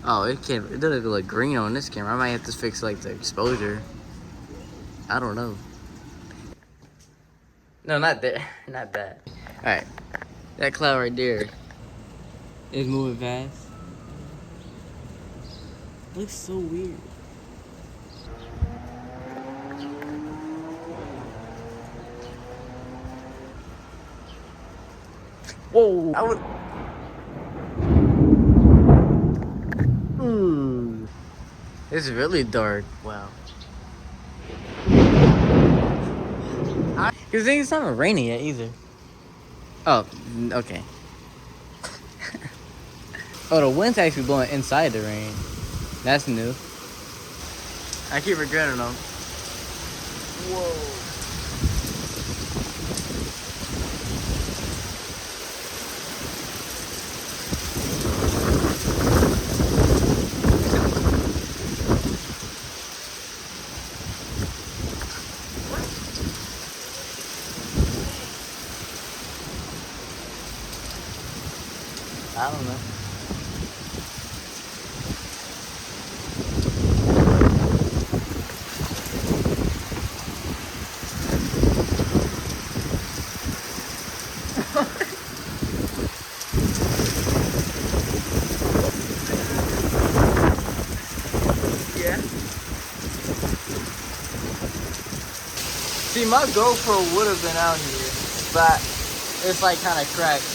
Oh, it can't. It doesn't look green on this camera. I might have to fix like the exposure. I don't know. No, not that. Not that. All right, that cloud right there is moving fast. Looks so weird. Whoa! I would. It's really dark. Wow. Cause it's not raining yet either. Oh, okay. Oh, the wind's actually blowing inside the rain. That's new. I keep regretting them. Whoa. I don't know. Yeah. See, my GoPro would have been out here, but it's like kind of cracked.